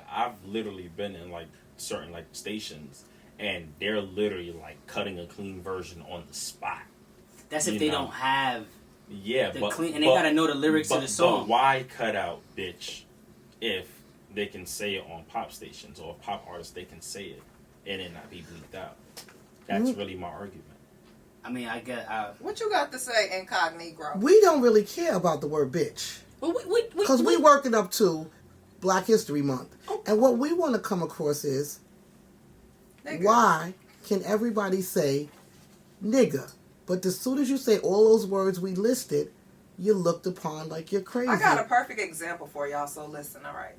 that I've literally been in like certain like stations, and they're literally like cutting a clean version on the spot. That's if they don't have clean, and they gotta know the lyrics to the song. But why cut out bitch if they can say it on pop stations, or pop artists they can say it and it not be bleeped out? That's really my argument. I mean, I get what you got to say, incognito? We don't really care about the word bitch. Well, because we working up to Black History Month. And what we want to come across is, why can everybody say nigga? But as soon as you say all those words we listed, you're looked upon like you're crazy. I got a perfect example for y'all, so listen, all right.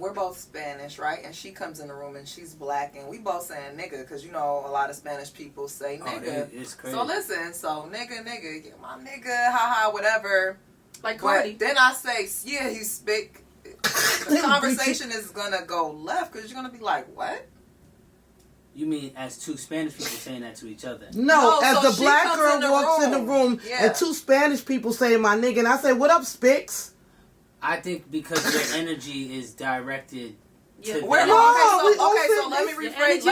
We're both Spanish, right? And she comes in the room and she's black, and we both saying nigga because you know a lot of Spanish people say nigga. It's crazy. So listen, nigga, get my nigga, haha, whatever. Like Cardi. But then I say, yeah, he speak. The conversation is gonna go left because you're gonna be like, what? You mean as two Spanish people saying that to each other? No, as the black girl walks in the room and two Spanish people saying my nigga, and I say, what up, Spix? I think because your energy is directed to them. So let me rephrase.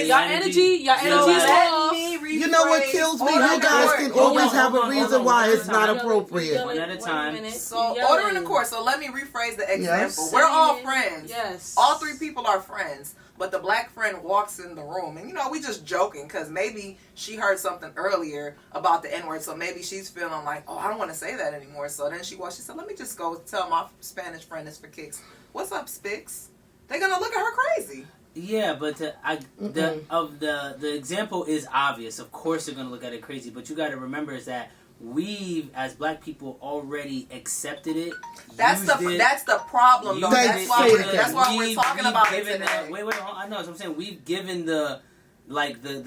Your energy is off. You know what kills me? You guys can always have a reason why it's not appropriate. One at a time. So order in the course. So let me rephrase the example. We're all friends. Yes. All three people are friends. But the black friend walks in the room, and you know, we just joking because maybe she heard something earlier about the N-word, so maybe she's feeling like, oh, I don't want to say that anymore. So then she said, let me just go tell my Spanish friend this for kicks. What's up, Spix? They're gonna look at her crazy. Yeah, but the example is obvious. Of course, they're gonna look at it crazy. But you got to remember is that we, as black people, already accepted it. That's the problem, though. That's why we're talking about it today. Wait, I know what I'm saying. We've given the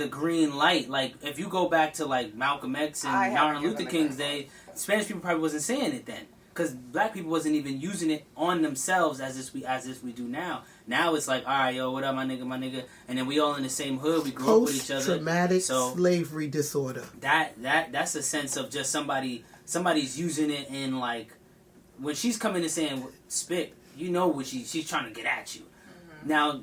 green light. Like, if you go back to, like, Malcolm X and Martin Luther King's day, Spanish people probably wasn't saying it then. Because black people wasn't even using it on themselves as if we do now. Now it's like, all right, yo, what up, my nigga, and then we all in the same hood. We grew up with each other. Post-traumatic slavery disorder. That's a sense of just somebody's using it in, like, when she's coming and saying spit, you know what she's trying to get at you. Mm-hmm. Now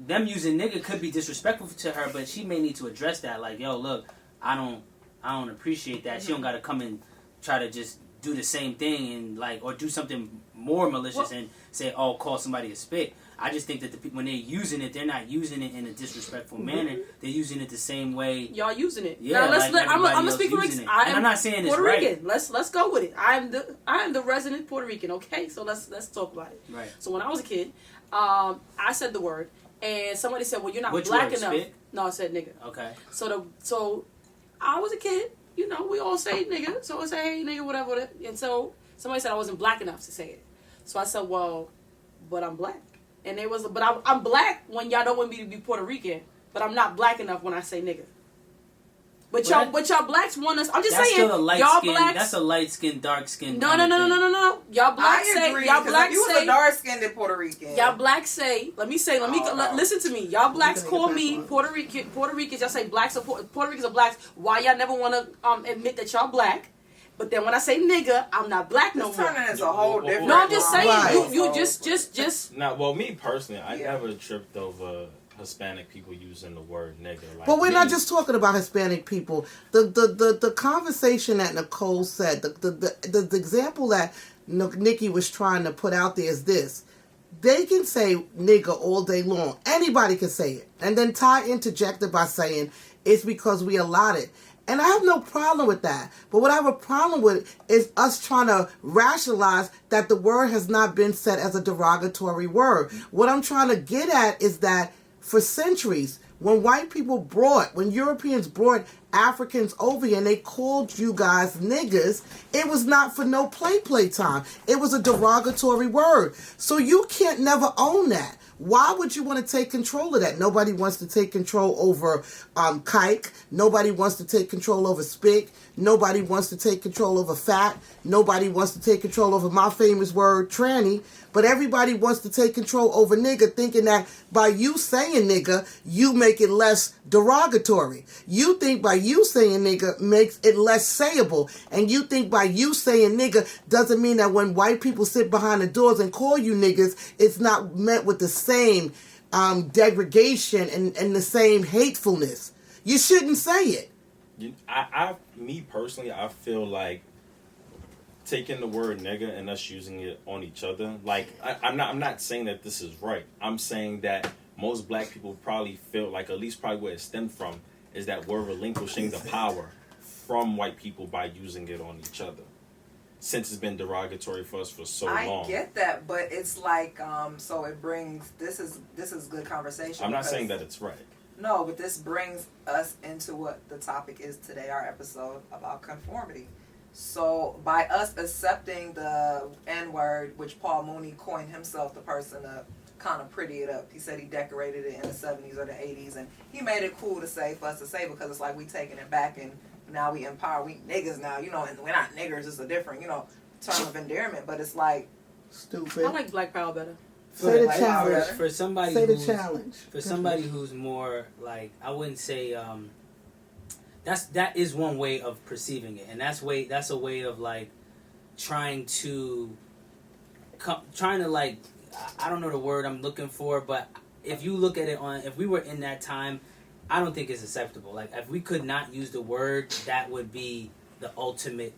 them using nigga could be disrespectful to her, but she may need to address that. Like, yo, look, I don't appreciate that. Mm-hmm. She don't gotta come and try to just do the same thing and or do something more malicious and say, oh, call somebody a spit. I just think that the people, when they're using it, they're not using it in a disrespectful manner. They're using it the same way. Y'all using it. Yeah, now, I'm gonna speak from I'm not saying Puerto it's Rican. Right. Let's go with it. I am the resident Puerto Rican. Okay, so let's talk about it. Right. So when I was a kid, I said the word, and somebody said, "Well, you're not black enough." Spit? No, I said nigga. Okay. So I was a kid. You know, we all say nigga. So I say, hey, nigga, whatever. And so somebody said I wasn't black enough to say it. So I said, well, but I'm black. And they was, but I'm black when y'all don't want me to be Puerto Rican, but I'm not black enough when I say nigga. But y'all blacks want us. I'm just saying, still a light y'all skin, blacks. That's a light skin, dark skin. No. Y'all blacks say. Y'all blacks if you say. was a dark skinned Puerto Rican. Y'all blacks say. Listen to me. Y'all blacks call me Puerto Rican. Puerto Ricans. Y'all say blacks are Puerto Ricans are blacks. Why y'all never want to admit that y'all black? But then when I say nigga, I'm not black no more. Turning is a whole different. No, I'm just saying. Right. You just. Now, well, me personally, I never tripped over Hispanic people using the word nigga. But we're not just talking about Hispanic people. The conversation that Nicole said, the example that Nikki was trying to put out there is this. They can say nigga all day long. Anybody can say it. And then Ty interjected by saying it's because we allowed it. And I have no problem with that. But what I have a problem with is us trying to rationalize that the word has not been said as a derogatory word. What I'm trying to get at is that for centuries, when Europeans brought Africans over here and they called you guys niggas, it was not for no play time. It was a derogatory word. So you can't never own that. Why would you want to take control of that? Nobody wants to take control over kike. Nobody wants to take control over spick. Nobody wants to take control over fat. Nobody wants to take control over my famous word, tranny. But everybody wants to take control over nigga, thinking that by you saying nigga, you make it less derogatory. You think by you saying nigga makes it less sayable. And you think by you saying nigga doesn't mean that when white people sit behind the doors and call you niggas, it's not met with the same degradation and the same hatefulness. You shouldn't say it. Me personally, I feel like taking the word nigga and us using it on each other. Like I'm not saying that this is right. I'm saying that most black people probably feel like, at least probably where it stemmed from, is that we're relinquishing the power from white people by using it on each other. Since it's been derogatory for us for so long. I get that, but it's like so it brings this is good conversation. I'm not saying that it's right. No, but this brings us into what the topic is today, our episode about conformity. So by us accepting the N-word, which Paul Mooney coined himself, the person to kind of pretty it up. He said he decorated it in the 70s or the 80s, and he made it cool to say, for us to say, because it's like we taking it back and now we empower, we niggas now, you know, and we're not niggers, it's a different, you know, term of endearment, but it's like... Stupid. I like Black Power better. Say the challenge. For somebody Say the who's, challenge. For somebody who's more like, I wouldn't say that is one way of perceiving it, and that's a way of like trying to like, I don't know the word I'm looking for, but if you look at it if we were in that time, I don't think it's acceptable. Like, if we could not use the word, that would be the ultimate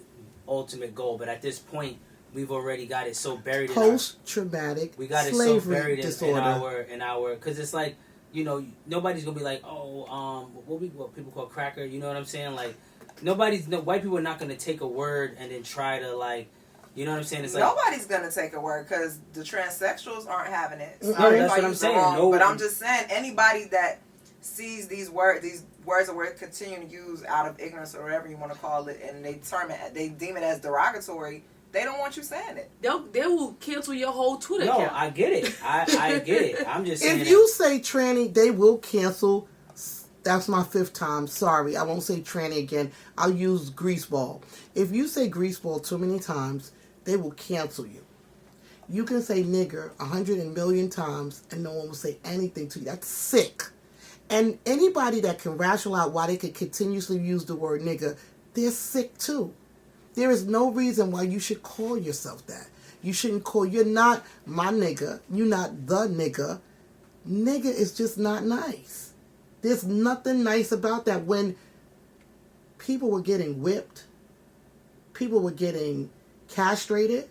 goal. But at this point, we've already got it so buried post-traumatic we got it so buried in our because it's like, you know, nobody's gonna be like, what people call cracker, you know what I'm saying? Like, white people are not gonna take a word and then try to, like, you know what I'm saying? It's like nobody's gonna take a word because the transsexuals aren't having it. No, that's what I'm saying. No, but I'm just saying, anybody that sees these words that we're continuing to use out of ignorance or whatever you want to call it, and they deem it as derogatory. They don't want you saying it. They will cancel your whole Twitter account. No, I get it. I get it. I'm just saying. If you say tranny, they will cancel. That's my 5th time. Sorry, I won't say tranny again. I'll use greaseball. If you say greaseball too many times, they will cancel you. You can say nigger 100 million times and no one will say anything to you. That's sick. And anybody that can rationalize why they could continuously use the word nigger, they're sick too. There is no reason why you should call yourself that. You shouldn't you're not my nigga. You're not the nigga. Nigga is just not nice. There's nothing nice about that. When people were getting whipped, people were getting castrated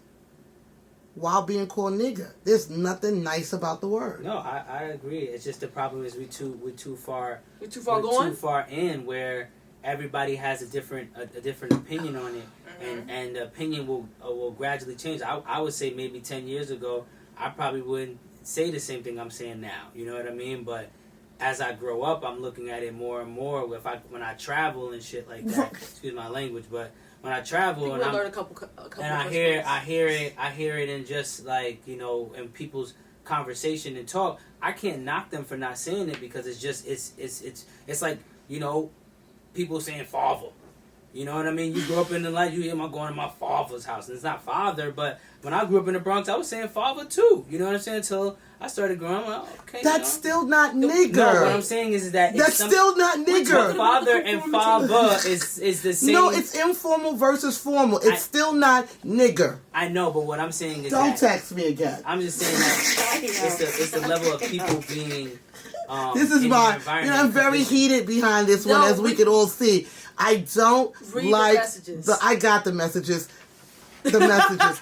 while being called nigga. There's nothing nice about the word. No, I agree. It's just the problem is we're too far in where everybody has a different opinion on it, and the opinion will gradually change. I would say maybe 10 years ago, I probably wouldn't say the same thing I'm saying now. You know what I mean? But as I grow up, I'm looking at it more and more. When I travel and shit like that, excuse my language, but when I travel and I hear it in just like, you know, in people's conversation and talk, I can't knock them for not saying it because it's like, you know, people saying father. You know what I mean? You grew up in the life, you hear me going to my father's house. And it's not father, but when I grew up in the Bronx, I was saying father too. You know what I'm saying? Until I started growing up, like, okay. That's still not nigger. No, what I'm saying is that that's still not nigger. Father and father is the same. No, it's informal versus formal. It's still not nigger. I know, but what I'm saying is don't text me again. I'm just saying that it's the level of people being. This is my. You know, I'm very heated behind this one, as we can all see. I don't like I got the messages. The messages.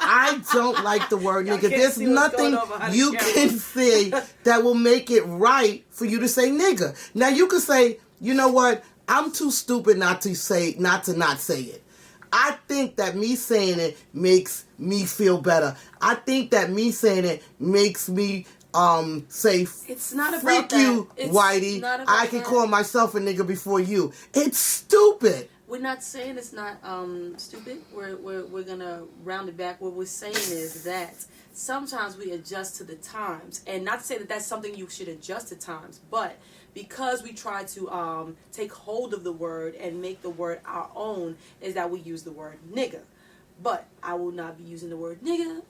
I don't like the word nigga. There's nothing you can say that will make it right for you to say nigga. Now you can say, you know what? I'm too stupid not to say it. I think that me saying it makes me feel better. I think that me saying it makes me say, it's not about freak that. you, It's Whitey. I can call myself a nigga before you. It's stupid. We're not saying it's not stupid. We're gonna round it back. What we're saying is that sometimes we adjust to the times, and not to say that that's something you should adjust to times, but because we try to take hold of the word and make the word our own, is that we use the word nigga. But I will not be using the word nigga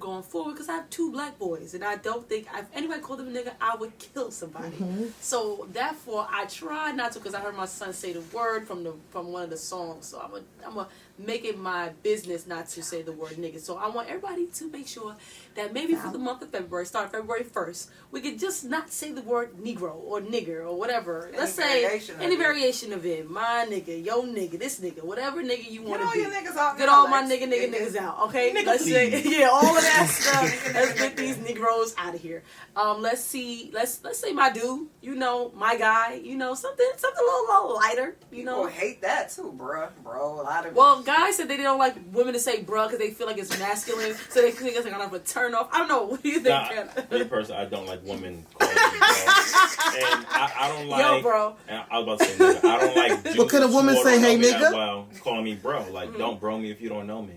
going forward, because I have 2 black boys, and I don't think if anybody called them a nigga, I would kill somebody. So therefore, I try not to, because I heard my son say the word from one of the songs. So I'm gonna make it my business not to say the word nigga. So I want everybody to make sure that maybe for the month of February, start February 1st, we could just not say the word Negro or nigger or whatever. Let's say any variation of it. My nigga, yo nigga, this nigga, whatever nigga you want to be. Get all your niggas out. Get all my niggas out, okay? Nigga, let's please. say all of that stuff. Let's get these Negroes out of here. Let's say my dude, you know, my guy, you know, something a little lighter, you know. People hate that too, bro. A lot of Well, guys said they don't like women to say bruh because they feel like it's masculine, so they think it's like kind of a turn off. I don't know. What do you think, Me personally, I don't like women calling me bro. And I don't like... Yo, bro. And I was about to say nigga. I don't like dudes But could a woman who say, don't know hey, me that nigga? well, calling me bro. Like, don't bro me if you don't know me.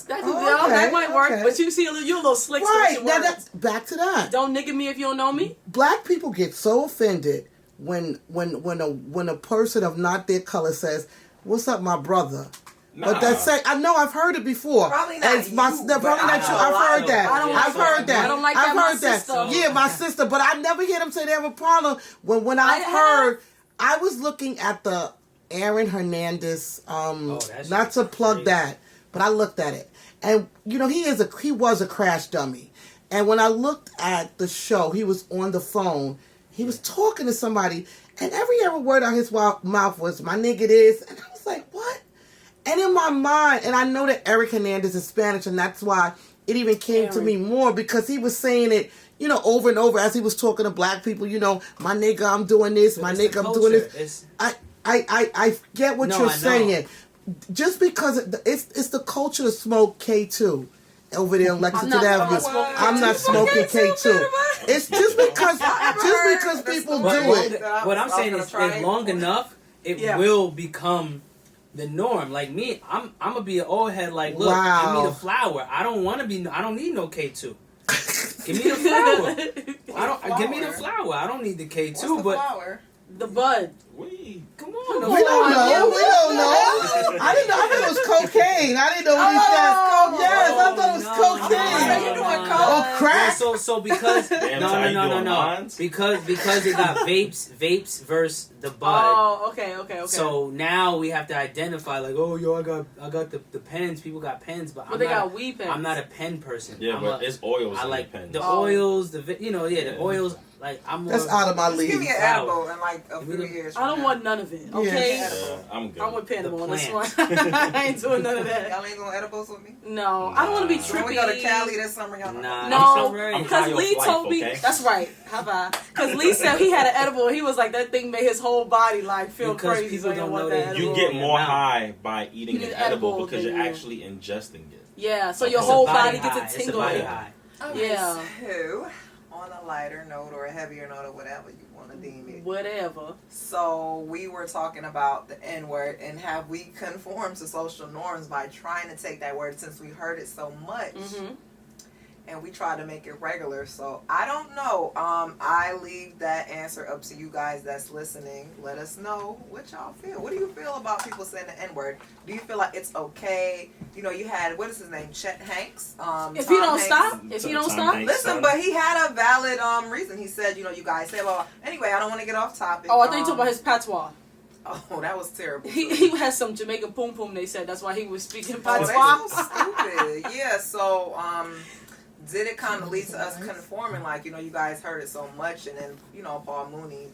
That might work, okay. but you see, you're a little slick. Right, now that's back to that. Don't nigga me if you don't know me. Black people get so offended when a person of not their color says, "What's up, my brother?" Nah. But that's I know I've heard it before. Probably not It's my, you, probably but not you. I've heard that. I don't like I've heard that. I don't like I've that, my heard that. sister. Yeah, my sister. But I never hear them say they have a problem. When I've heard, I was looking at the Aaron Hernandez. Not to plug that, but I looked at it, and you know he was a crash dummy. And when I looked at the show, he was on the phone. He was talking to somebody, and every word out his mouth was "my nigga this," and I was like, "What?" And in my mind, and I know that Eric Hernandez is Spanish, and that's why it even came to me more, because he was saying it, you know, over and over as he was talking to black people. You know, my nigga, I'm doing this. My nigga, I'm doing this. I get what you're saying. Just because it's the culture to smoke K2 over there in Lexington Avenue. I'm not smoking K2. It's just because people do it. What I'm saying is, if long enough, it will become the norm. Like me, I'm gonna be an old head. Like, look, give me the flower. I don't need no K2. Give me the flower. Give me the flower. I don't need the K2. What's the flower? The bud. Come on. We don't know. I didn't know. I thought it was cocaine. I didn't know what he said. Yes, I thought it was cocaine. You doing coke? Oh, crack. So because no. Because it got vapes versus the bud. Oh, okay. So now we have to identify, like, oh, yo, I got the pens. People got pens, but they got weed pens. I'm not a pen person. Yeah, but it's oils. I like the pens. the oils. The oils. Like, I'm more. That's out of my league. Give me an edible in like a few years. I don't want none of it. Okay. Yeah, I'm good. I'm with Panama on this one. I ain't doing none of that. Y'all ain't doing edibles with me? No, I don't want to be trippy. When we go to Cali this summer, y'all No, because Lee told me. Okay? That's right. Have I? Because Lee said he had an edible. And he was like, that thing made his whole body like feel Because crazy. people so don't want know that that You edible. get more high by eating You an get edible edible because than you're you- actually ingesting it. Yeah, so your It's a whole body gets high. a It's tingle. body high. Yeah. So, on a lighter note or a heavier note or whatever you want to deem it. Whatever. So we were talking about the N-word and have we conformed to social norms by trying to take that word since we heard it so much. Mm-hmm. And we try to make it regular. So I don't know. I leave that answer up to you guys that's listening. Let us know what y'all feel. What do you feel about people saying the N-word? Do you feel like it's okay? You know, you had, what is his name? Chet Hanks. If you don't Hanks. stop, Listen, but he had a valid reason. He said, you know, you guys say, well, anyway, I don't want to get off topic. Oh, I thought you talking about his patois. Oh, that was terrible. He has some Jamaican poom poom, they said. That's why he was speaking Oh, that's patois. so stupid. Yeah, so, did it kind of lead to us conforming? Like, you know, you guys heard it so much, and then, you know, Paul Mooney,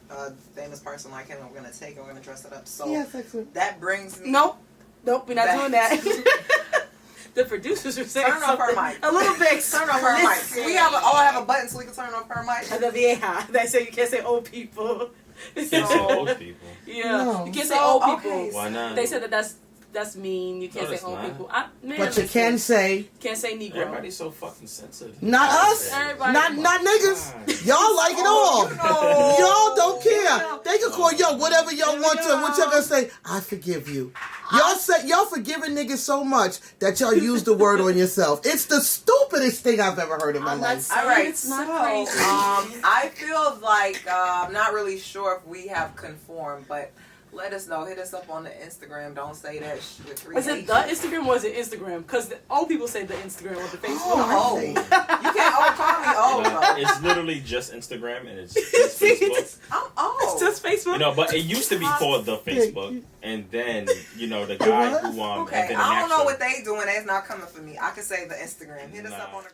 famous person like him, we're going to take it, we're going to dress it up. So that brings me... Nope, we're not doing that. The producers are saying turn off her mic. A little bit. Turn off her mic. We have a button so we can turn off her mic. The vieja. They say you can't say old people. You can't say old people. Yeah, No. you can't say old people. Okay. Why not? They said that's mean. You can't No, say old not. people. But you can say, can't say Negro. Everybody's so fucking sensitive. not us, Everybody- not niggas. Y'all like it all. Y'all don't care. They can call y'all whatever y'all want to. What y'all gonna say? I forgive you. Y'all forgiving niggas so much that y'all use the word on yourself. It's the stupidest thing I've ever heard in my life. All right, It's not so, crazy. I feel like I'm not really sure if we have conformed, but Let us know. Hit us up on the Instagram. Don't say that with 3 Was it the Instagram or was it Instagram? Because old people say the Instagram or the Facebook. Oh, you can't call me old. Nah, it's literally just Instagram and it's just Facebook. I'm old. It's just Facebook. You know, but it used to be called the Facebook, and then the guy who Okay, and then I don't know actual- what they doing. That's not coming for me. I can say the Instagram. Hit us up Nah. on the